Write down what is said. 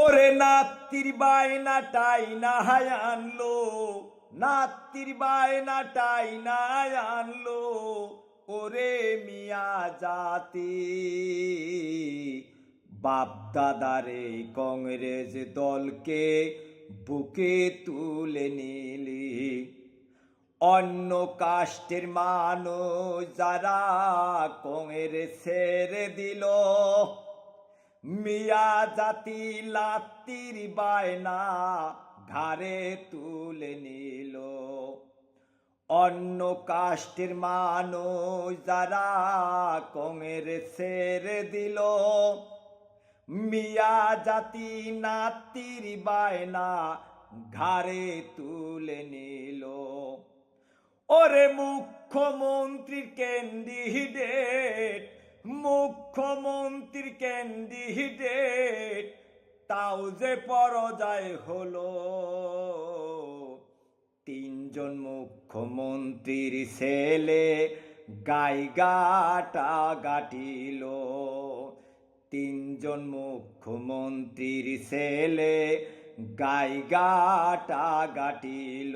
ওরে নাতির বায়নাটাই না আনলো, নাতির বায়নাটাই না আনলো, ওরে মিয়া জাতি বাপ দাদারে কংগ্রেস দলকে বুকে তুলে নিলি। অন্য কাস্টের মানুষ যারা কংগ্রেস ছেড়ে দিল, মিয়া জাতি লাত্তির বায়না ঘাড়ে তুলে নিল। অন্য কাস্টের মানুষ যারা কংগ্রেস ছেড়ে দিল, মিয়া জাতি নাতির বায়না ঘাড়ে তুলে নিল। ওরে মুখ্যমন্ত্রীর ক্যান্ডিডেট, মুখ্যমন্ত্রীর ক্যান্ডিডেট তাও যে পরাজয় হলো। তিনজন মুখ্যমন্ত্রীর ছেলে গাইগাটা গাটিল, তিনজন মুখ্যমন্ত্রীর ছেলে গাইগাটা গাটিল।